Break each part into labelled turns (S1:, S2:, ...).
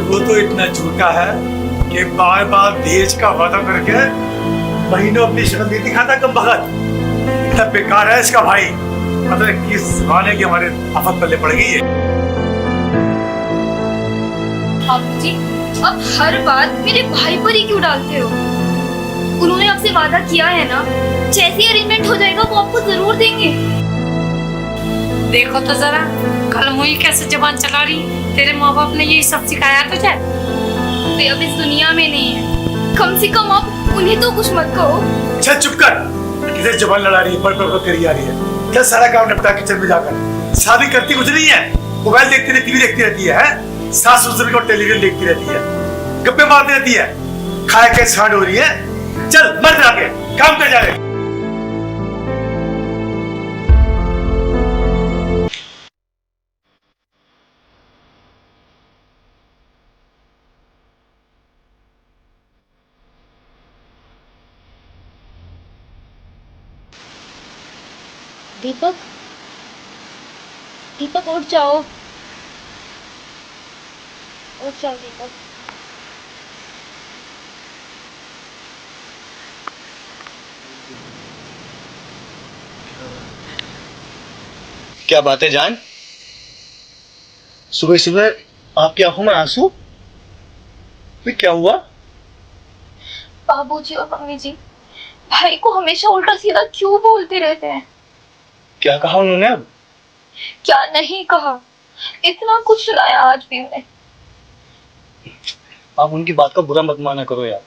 S1: वो तो इतना झूठा है कि बार बार दहेज का वादा करके महीनों अपनी शक्ल नहीं दिखाता कम भगत। इतना बेकार है इसका भाई। पता है किस जमाने की हमारे आफत पल्ले पड़ गई है।
S2: बापू जी, अब हर बात मेरे भाई पर ही क्यों डालते हो? उन्होंने आपसे वादा किया है ना, जैसे अरेंजमेंट हो जाएगा वो आपको जरूर देंगे।
S3: देखो तो जरा, कल मुई कैसे जबान चला रही। तेरे माँ बाप ने यही सब सिखाया तुझे?
S2: वे अब इस दुनिया में नहीं है, कम से कम आप उन्हें तो कुछ मत कहो।
S1: अच्छा चुप कर, किसे जबान लड़ा रही है, पर करी जा रही है। क्या सारा काम निपटा किचन में जाकर। शादी करती कुछ नहीं है, मोबाइल देखती रहती, टीवी देखती रहती है, सास ससुर को टेलीविजन देखती रहती है, गप्पे मारती रहती है, खाए के छाड़ हो रही है। चल मर जाके काम कर जा रहे।
S2: दीपक, दीपक उठ जाओ, उठ जाओ दीपक।
S4: क्या बात है जान? सुबह सुबह आपकी आंखों में आंसू? क्या हुआ?
S2: बाबूजी और मम्मी जी भाई को हमेशा उल्टा सीधा क्यों बोलते रहते हैं?
S4: क्या कहा उन्होंने अब?
S2: क्या नहीं कहा, इतना कुछ सुनाया आज भी उन्हें।
S4: आप उनकी बात का बुरा मत माना करो यार,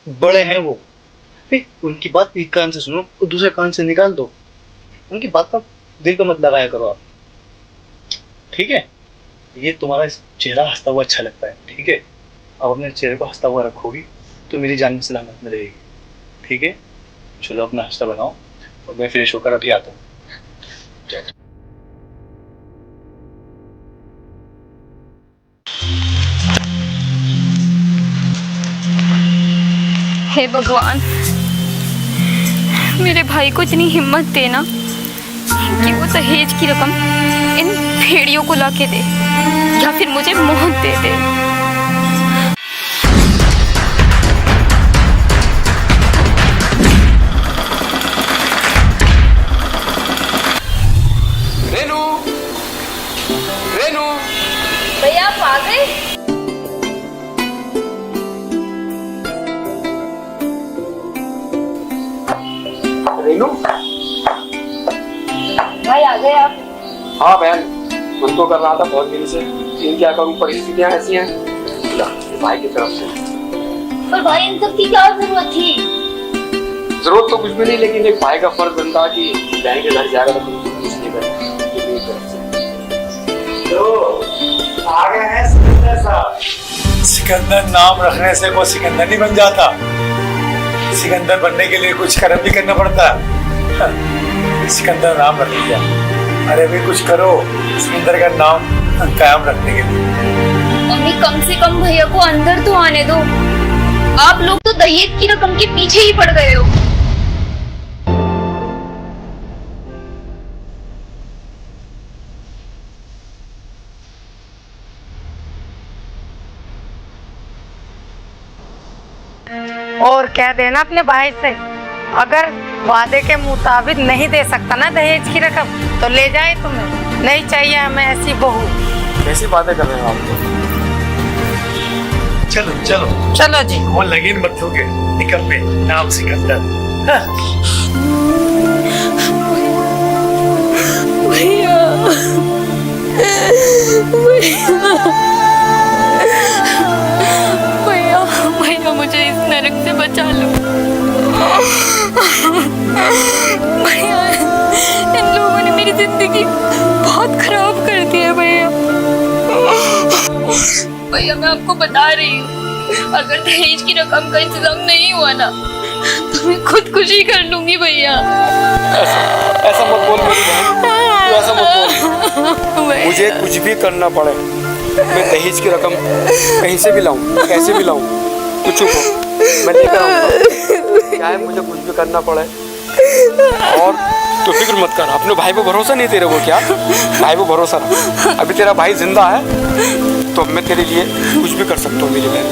S4: बड़े हैं वो। उनकी बात एक कान से सुनो और दूसरे कान से निकाल दो। उनकी बात का दिल पे मत लगाया करो आप, ठीक है? ये तुम्हारा चेहरा हंसता हुआ अच्छा लगता है, ठीक है? आप अपने चेहरे को हंसता हुआ रखोगी तो मेरी जान में सलामत में रहेगी, ठीक है? चलो अपना हंसता बनाओ और मैं फ्रेश होकर अभी आता हूँ।
S2: हे भगवान, मेरे भाई को इतनी हिम्मत देना कि वो दहेज की रकम इन भेड़ियों को लाके दे या फिर मुझे मौत दे दे।
S5: रेनू, रेनू,
S2: भैया आप आ गए?
S5: रेनू।
S2: भाई आ गए आप?
S5: हाँ बहन, मन तो कर रहा था बहुत दिन से, लेकिन क्या करूँ, परिस्थितियाँ ऐसी हैं। भाई की तरफ से।
S2: पर भाई इन सब की क्या जरूरत थी?
S5: जरूरत तो कुछ भी नहीं, लेकिन एक भाई का फर्ज बनता कि बहन के घर जाएगा तो कुछ इसलिए
S1: तो आ गए हैं सिकंदर साहब। सिकंदर नाम रखने से कोई सिकंदर नहीं बन जाता। सिकंदर बनने के लिए कुछ कर्म भी करना पड़ता है। सिकंदर नाम रख लिया। अरे भी कुछ करो सिकंदर का नाम कायम रखने के लिए।
S2: मम्मी कम से कम भैया को अंदर तो आने दो। आप लोग तो दहेज की रकम के पीछे ही पड़ गए हो।
S3: और कह देना अपने भाई से, अगर वादे के मुताबिक नहीं दे सकता ना दहेज की रकम तो ले जाए। तुम्हें नहीं चाहिए हमें ऐसी बहू।
S5: कैसी बातें कर रहे हो आप तो?
S1: चलो चलो
S3: चलो जी।
S1: वो लगीन मत होगे, निकल पे नाम सिकंदर।
S2: भैया, भैया, भैया मुझे इस नरक से बचा लो। भैया, इन लोगों ने मेरी जिंदगी बहुत खराब कर दी है भैया। भैया मैं आपको बता रही हूँ, अगर दहेज की रकम का इंतजाम नहीं हुआ ना तो मैं खुदकुशी कर लूंगी भैया।
S5: ऐसा मत बोल मेरी बहन, तू ऐसा मत बोल। मुझे कुछ भी करना पड़े, मैं दहेज की रकम कहीं से भी लाऊं, कैसे भी लाऊं, तू चुप हो, मैं लेकर आऊंगा। क्या है, मुझे कुछ भी करना पड़े। और तू फिक्र मत कर, अपने भाई पे भरोसा नहीं तेरे को? क्या भाई पे भरोसा रख, अभी तेरा भाई जिंदा है तो मैं तेरे लिए कुछ भी कर सकता हूँ मेरी बहन।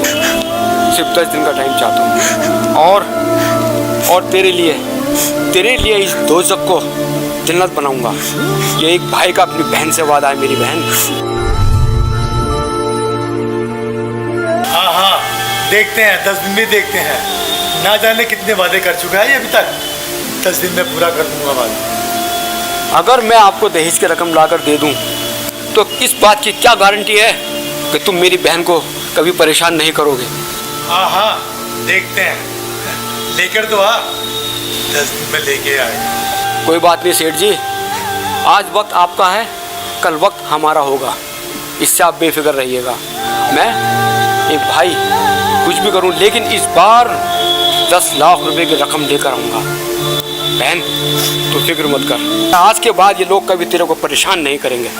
S5: सिर्फ 10 दिन का टाइम चाहता हूँ और तेरे लिए इस दोज़ख को जन्नत बनाऊंगा। ये एक भाई का अपनी बहन से वादा है मेरी बहन।
S1: हाँ, देखते हैं, 10 दिन में देखते हैं। ना जाने कितने वादे कर चुका है ये अभी तक। 10 दिन में पूरा कर दूंगा वादा।
S5: अगर मैं आपको दहेज की रकम लाकर दे दूं तो इस बात की क्या गारंटी है कि तुम मेरी बहन को कभी परेशान नहीं करोगे?
S1: हाँ, देखते हैं। लेकर तो आ, 10 दिन में लेके आए।
S5: कोई बात नहीं सेठ जी, आज वक्त आपका है, कल वक्त हमारा होगा। इससे आप बेफिक्र रहिएगा। मैं एक भाई कुछ भी करूं, लेकिन इस बार 10 लाख रुपए की रकम लेकर आऊंगा। बहन तो फिक्र मत कर, आज के बाद ये लोग कभी तेरे को परेशान नहीं करेंगे।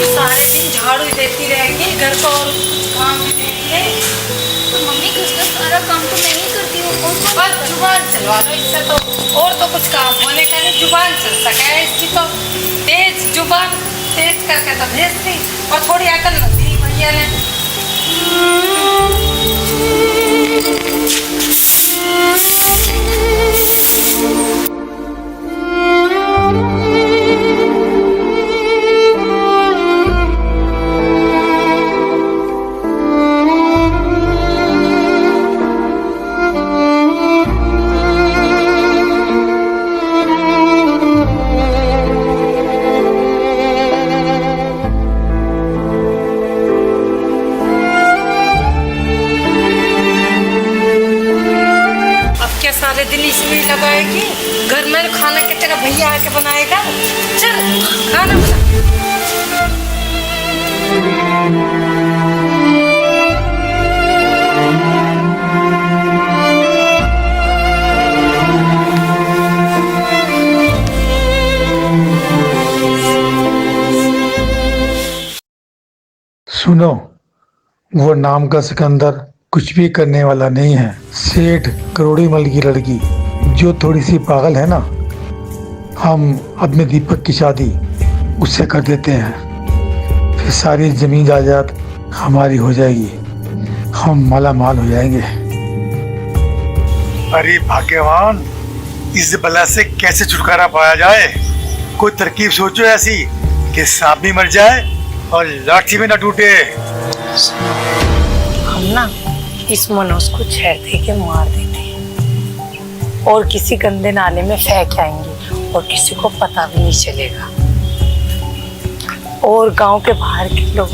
S3: सारे दिन झाड़ू देती रहेगी, घर को और काम भी देती है।
S2: तो मम्मी घर का सारा काम तो मैं ही करती हूँ।
S3: बस जुबान चलवा दो इससे, तो और तो कुछ काम होने का नहीं, जुबान चल सके इसकी तो। तेज जुबान तेज करके तो भेजती, और थोड़ी अकल न दी भैया ने। सारे दिन इसमें लगाएगी। घर में खाना के तेरा भैया आके बनाएगा। चल खाना बना।
S1: सुनो, वो नाम का सिकंदर कुछ भी करने वाला नहीं है। सेठ करोड़ीमल की लड़की जो थोड़ी सी पागल है ना, हम अपने दीपक की शादी उससे कर देते हैं। फिर सारी जमीन जायदाद हमारी हो जाएगी, हम माला माल हो जाएंगे। अरे भाग्यवान, इस बला से कैसे छुटकारा पाया जाए? कोई तरकीब सोचो ऐसी कि सांप भी मर जाए और लाठी में न टूटे।
S3: हम ना इस मनोज को छेड़ दे के मार देते हैं और किसी गंदे नाले में फेंक आएंगे और किसी को पता भी नहीं चलेगा। और गांव के बाहर के लोग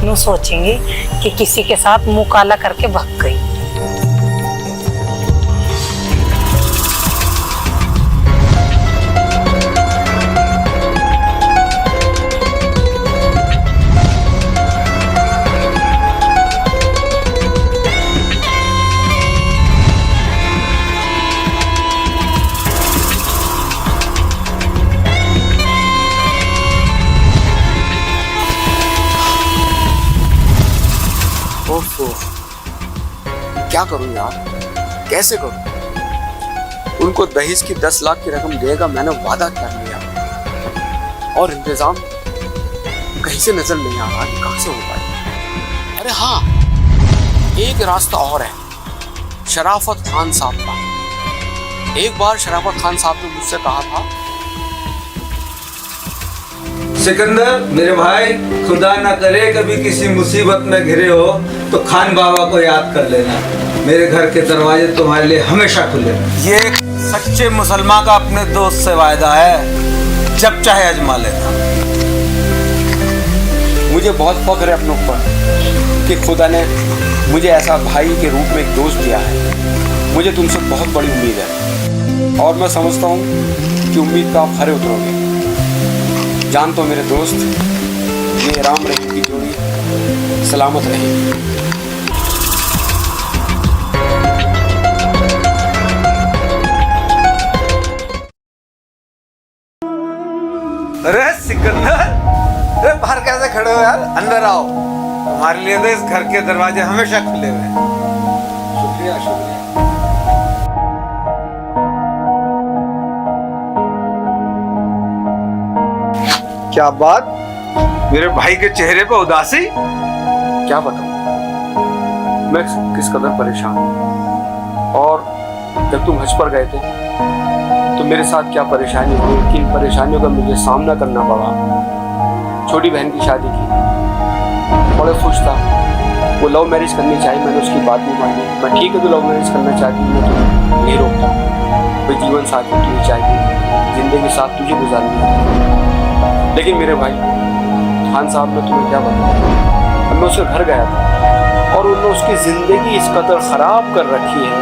S3: यूं सोचेंगे कि किसी के साथ मुंह काला करके भाग गई।
S5: क्या करूं यार, कैसे करूं? उनको दहेज की 10 लाख की रकम देगा, मैंने वादा कर लिया और इंतजाम कहीं से नजर नहीं आ रहा, कहां से हो पाए? अरे हाँ, एक रास्ता और है, शराफत खान साहब का। एक बार शराफत खान साहब ने मुझसे कहा था,
S6: सिकंदर मेरे भाई, खुदा ना करे कभी किसी मुसीबत में घिरे हो तो खान बाबा को याद कर लेना। मेरे घर के दरवाजे तुम्हारे लिए हमेशा खुले। ये सच्चे मुसलमान का अपने दोस्त से वायदा है, जब चाहे अजमा लेना।
S5: मुझे बहुत फख्र है अपने ऊपर कि खुदा ने मुझे ऐसा भाई के रूप में एक दोस्त दिया है। मुझे तुमसे बहुत बड़ी उम्मीद है और मैं समझता हूँ कि उम्मीद का आप खरे उतरोगे। जानता हूँ मेरे दोस्त, ये राम रहीम की जोड़ी सलामत रहेगी।
S6: अरे सिकंदर, अरे बाहर कैसे खड़े हो यार, अंदर आओ। तुम्हारे लिए तो इस घर के दरवाजे हमेशा खुले हुए हैं।
S5: शुक्रिया शुक्रिया।
S6: क्या बात, मेरे भाई के चेहरे पर उदासी?
S5: क्या बताऊं मैं किस कदर परेशान हूं। और जब तुम हज पर गए थे तो मेरे साथ क्या परेशानी हुई, किन परेशानियों का मुझे सामना करना पड़ा। छोटी बहन की शादी की, बड़े खुश था। वो लव मैरिज करनी चाहिए, मैंने उसकी बात नहीं मानी। मैं ठीक है, तो लव मैरिज करना चाहती हूँ, मैं तो नहीं रोकता। कोई जीवन साथी तुझे चाहिए, जिंदगी साथ तुझे गुजारनी है। लेकिन मेरे भाई खान साहब, मैं तुम्हें क्या बताऊँ, मैं उसके घर गया था और उन्होंने उसकी ज़िंदगी इस कदर ख़राब कर रखी है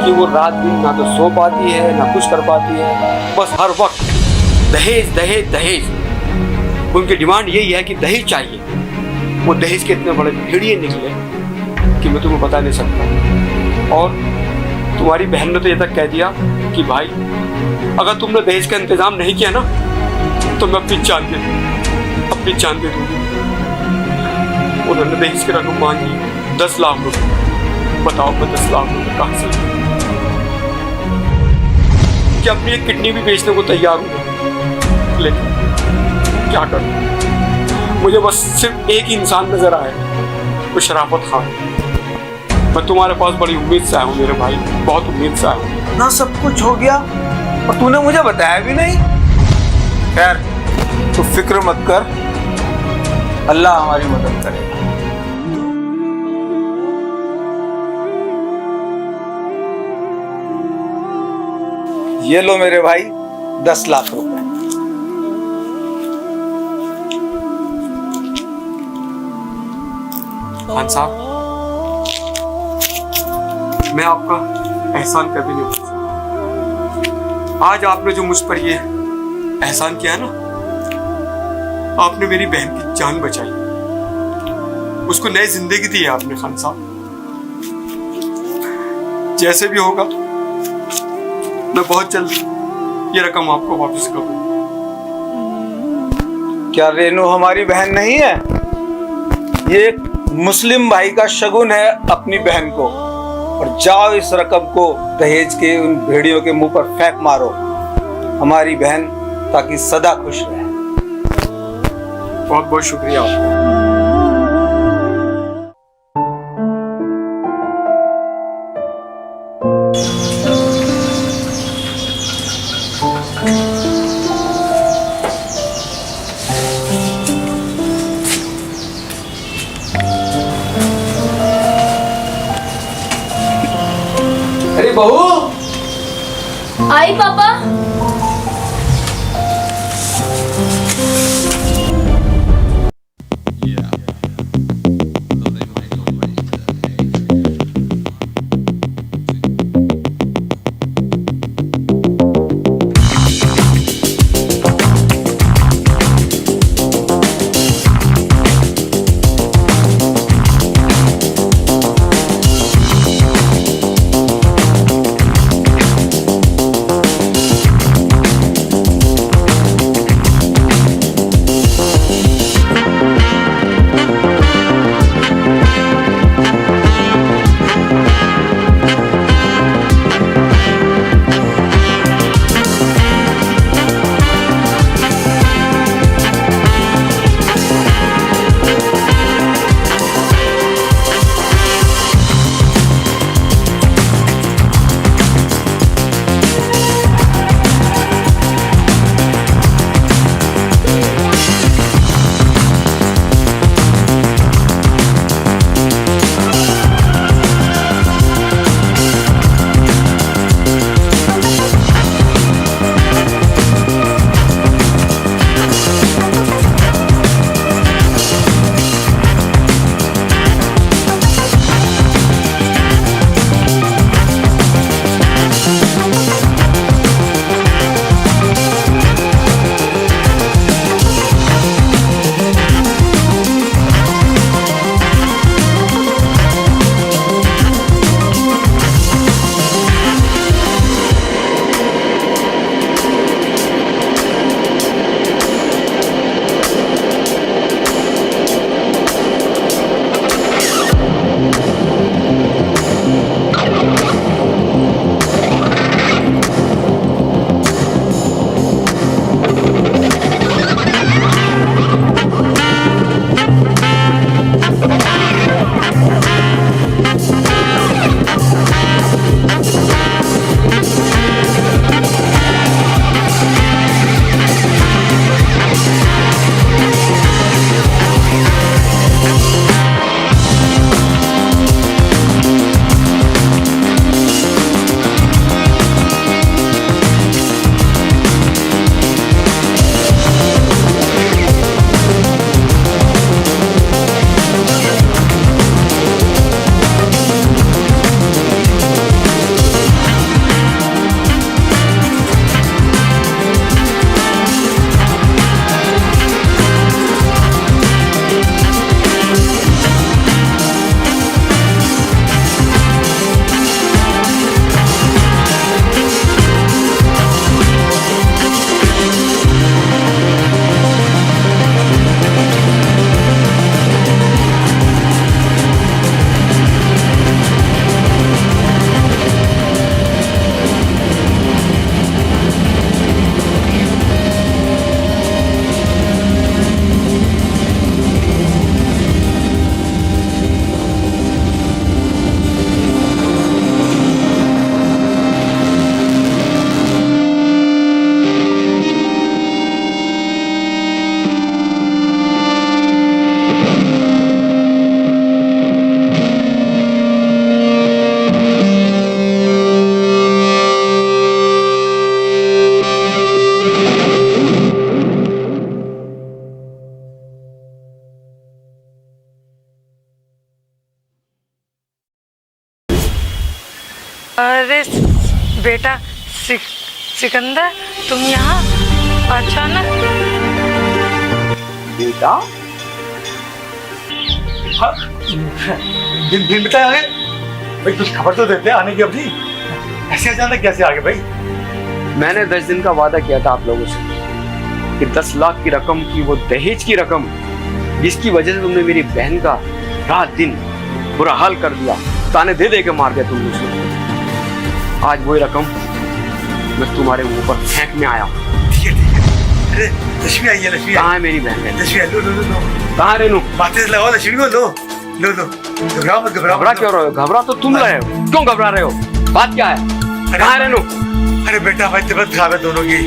S5: कि वो रात दिन ना तो सो पाती है ना कुछ कर पाती है। बस हर वक्त दहेज दहेज दहेज। उनकी डिमांड यही है कि दहेज चाहिए। वो दहेज के इतने बड़े भेड़िए निकले कि मैं तुम्हें बता नहीं सकता। और तुम्हारी बहन ने तो ये तक कह दिया कि भाई अगर तुमने दहेज का इंतज़ाम नहीं किया ना तो मैं अपनी जान दे दूंगी। उन्होंने दहेज की रकम मांगी 10 लाख रुपए। बताओ मैं 10 लाख रुपए कहाँ से कि अपनी एक किडनी भी बेचने को तैयार हूँ, लेकिन क्या करूँ। मुझे बस सिर्फ एक ही इंसान नजर आया, वो शराफत खान। मैं तुम्हारे पास बड़ी उम्मीद से आया हूँ मेरे भाई, बहुत उम्मीद से आया हूँ।
S6: ना सब कुछ हो गया और तूने मुझे बताया भी नहीं। खैर तू फिक्र मत कर, अल्लाह हमारी मदद करेगा। ये लो मेरे भाई 10 लाख रुपए।
S5: खान साहब, मैं आपका एहसान कभी नहीं भूल सकता। आज आपने जो मुझ पर ये एहसान किया ना, आपने मेरी बहन की जान बचाई, उसको नई जिंदगी दी है आपने खान साहब। जैसे भी होगा मैं बहुत जल्द ये रकम आपको वापस करूंगा।
S6: क्या रेनू हमारी बहन नहीं है? ये एक मुस्लिम भाई का शगुन है अपनी बहन को। और जाओ इस रकम को दहेज के उन भेड़ियों के मुंह पर फेंक मारो, हमारी बहन ताकि सदा खुश रहे।
S5: बहुत बहुत शुक्रिया आपका।
S6: अरे बहू,
S2: आई पापा।
S3: अरे बेटा सिकंदर, तुम यहाँ अचानक?
S5: बेटा
S1: हाँ, दिन बताए आ गए भाई, कुछ खबर तो देते आने की अपनी, ऐसे अचानक कैसे आ गए भाई?
S5: मैंने 10 दिन का वादा किया था आप लोगों से कि 10 लाख की रकम की, वो दहेज की रकम जिसकी वजह से तुमने मेरी बहन का रात दिन बुरा हाल कर दिया, ताने दे दे के मार दिया तुमने उसे। आज वही रकम मैं तुम्हारे ऊपर फेंक में आया।
S1: ठीक है। अरे लक्ष्मी आई है, लक्ष्मी
S5: कहाँ है मेरी बहन?
S1: लक्ष्मी लो लो लो लो,
S5: कहाँ रेनू?
S1: माथे से लगाओ लक्ष्मी को, लो लो लो, घबराओ मत,
S5: घबरा क्यों रहे हो? घबरा तो तुम रहे हो, क्यों घबरा रहे हो? बात क्या है? कहाँ है रेनू?
S1: अरे बेटा हमारी तबीयत खराब है दोनों की,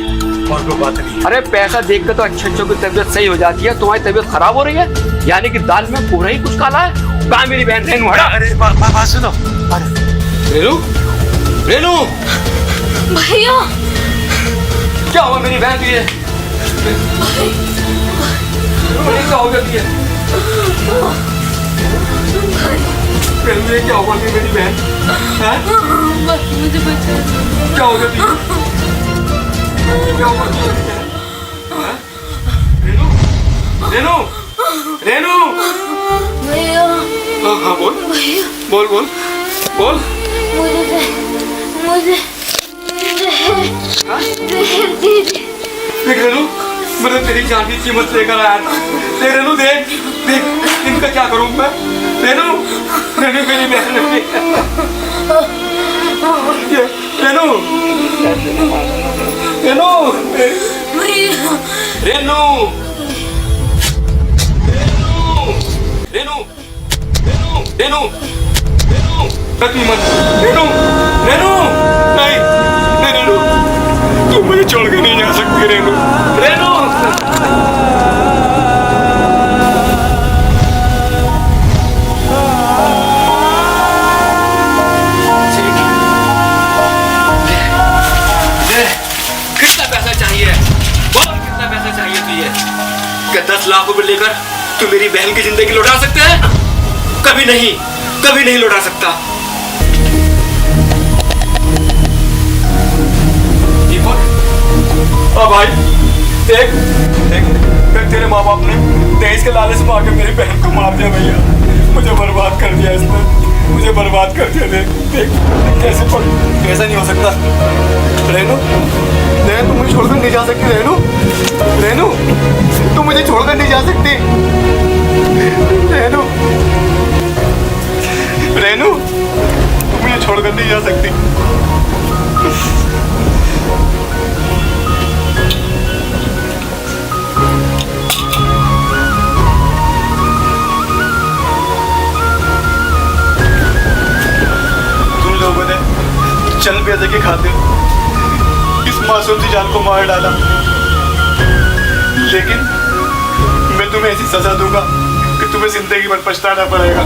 S1: और कोई बात नहीं।
S5: अरे पैसा देख के तो अच्छों की तबीयत सही हो जाती है, तुम्हारी तबीयत खराब हो रही है, यानी कि दाल में पूरा ही कुछ काला है। कहाँ मेरी बहन रेनू? हटा।
S1: अरे बात सुनो।
S5: रेनू, रेनू
S2: भैया
S5: क्या हुआ मेरी बहन? तुझे क्या हो गया तुझे? क्या हुआ मेरी बहन?
S2: मुझे बचा दो।
S5: क्या हो गया तुझे? क्या हुआ तुझे? रेनू, रेनू, रेनू।
S2: भैया
S5: हाँ बोल,
S2: भैया
S5: बोल बोल बोल।
S2: मुझे
S5: देख रेनू, मैंने तेरी जान की कीमत लेकर आया था। देख रेनू, देख देख इनका क्या करूं मैं? रेनू, रेनू मेरी बहन है। रेनू, रेनू, रेनू, रेनू, रेनू, रेनू, कभी मत। रेनू, रेनू, नहीं नहीं रेनू, तू मुझे छोड़ के नहीं जा सकती रेनू। रेनू, कितना पैसा चाहिए? बोल कितना पैसा चाहिए तुझे? क्या 10 लाख रुपए लेकर तू मेरी बहन की जिंदगी लौटा सकते हैं? कभी नहीं, कभी नहीं लौटा सकता। दीपक, ओ भाई, देख देख, तेरे माँ बाप ने दहेज के लालच में आकर मेरी बहन को मार दिया भैया। मुझे बर्बाद कर दिया इसने, मुझे बर्बाद कर दिया। देख देख कैसे पड़, कैसा नहीं हो सकता। रेनू, रेनू तू मुझे छोड़कर नहीं जा सकती। रेनू, रेनू तू मुझे छोड़कर नहीं जा सकती। रेनू, रेनू तू मुझे छोड़कर नहीं जा सकती। तुम लोगों ने चंद पैसे के खातिर इस मासूम सी जान को मार डाला, लेकिन मैं तुम्हें ऐसी सजा दूंगा कि तुम्हें जिंदगी भर पछताना पड़ेगा।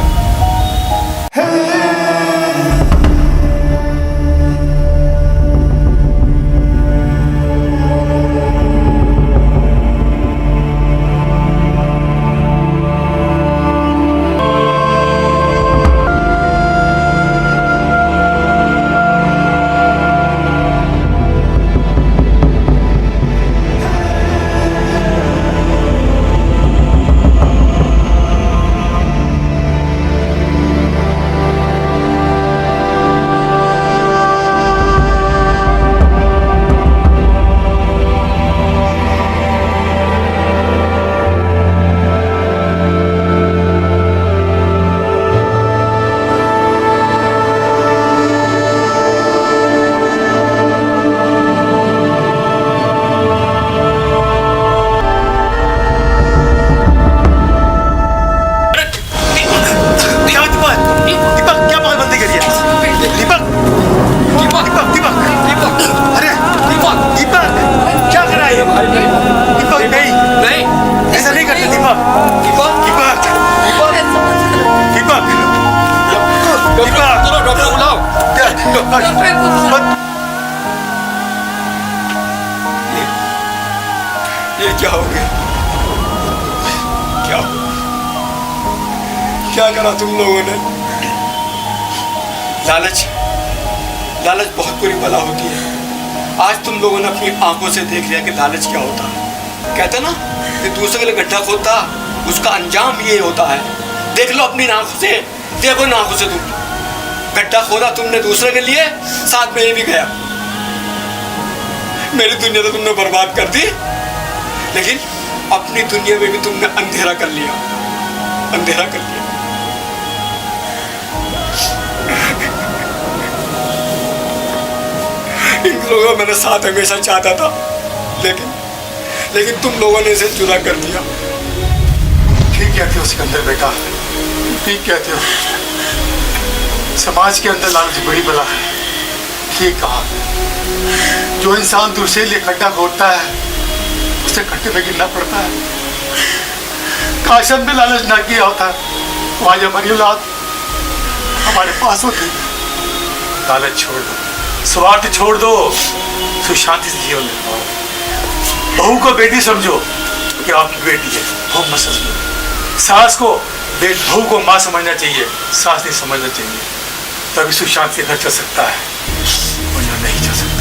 S5: ये क्या हो गया? क्या करा तुम लोगों ने? लालच लालच बहुत बुरी बला होती है। आज तुम लोगों ने अपनी आंखों से देख लिया कि लालच क्या होता है। कहते ना कि दूसरे के लिए गड्ढा खोदता, उसका अंजाम ये होता है। देख लो अपनी आंखों से, देखो ना आंखों से, तुम गड्ढा खोदा तुमने दूसरे के लिए, साथ में ये भी गया। मेरी दुनिया तो तुमने बर्बाद कर दी, लेकिन अपनी दुनिया में भी तुमने अंधेरा कर लिया, अंधेरा कर लिया। इन लोगों का मैंने साथ हमेशा चाहता था, लेकिन तुम लोगों ने इसे जुदा कर दिया।
S1: ठीक कहते हो सिकंदर बेटा, ठीक कहते हो। समाज के अंदर लालच बड़ी बला है। ठीक कहा। जो इंसान दूसरे लिए खड्डा खोदता है उसे खड्डे में गिरना पड़ता है। काश हमने लालच ना किया होता तो आज हमारी औलाद हमारे पास होती। लालच छोड़ दो, स्वार्थ छोड़ दो, सुख शांति से जीवन निर्वाह। बहू को बेटी समझो कि आपकी बेटी है, वो मत समझो। सास को बहू को माँ समझना चाहिए, सास नहीं समझना चाहिए। तभी सुख शांति से घर चल सकता है, वरना नहीं चल सकता।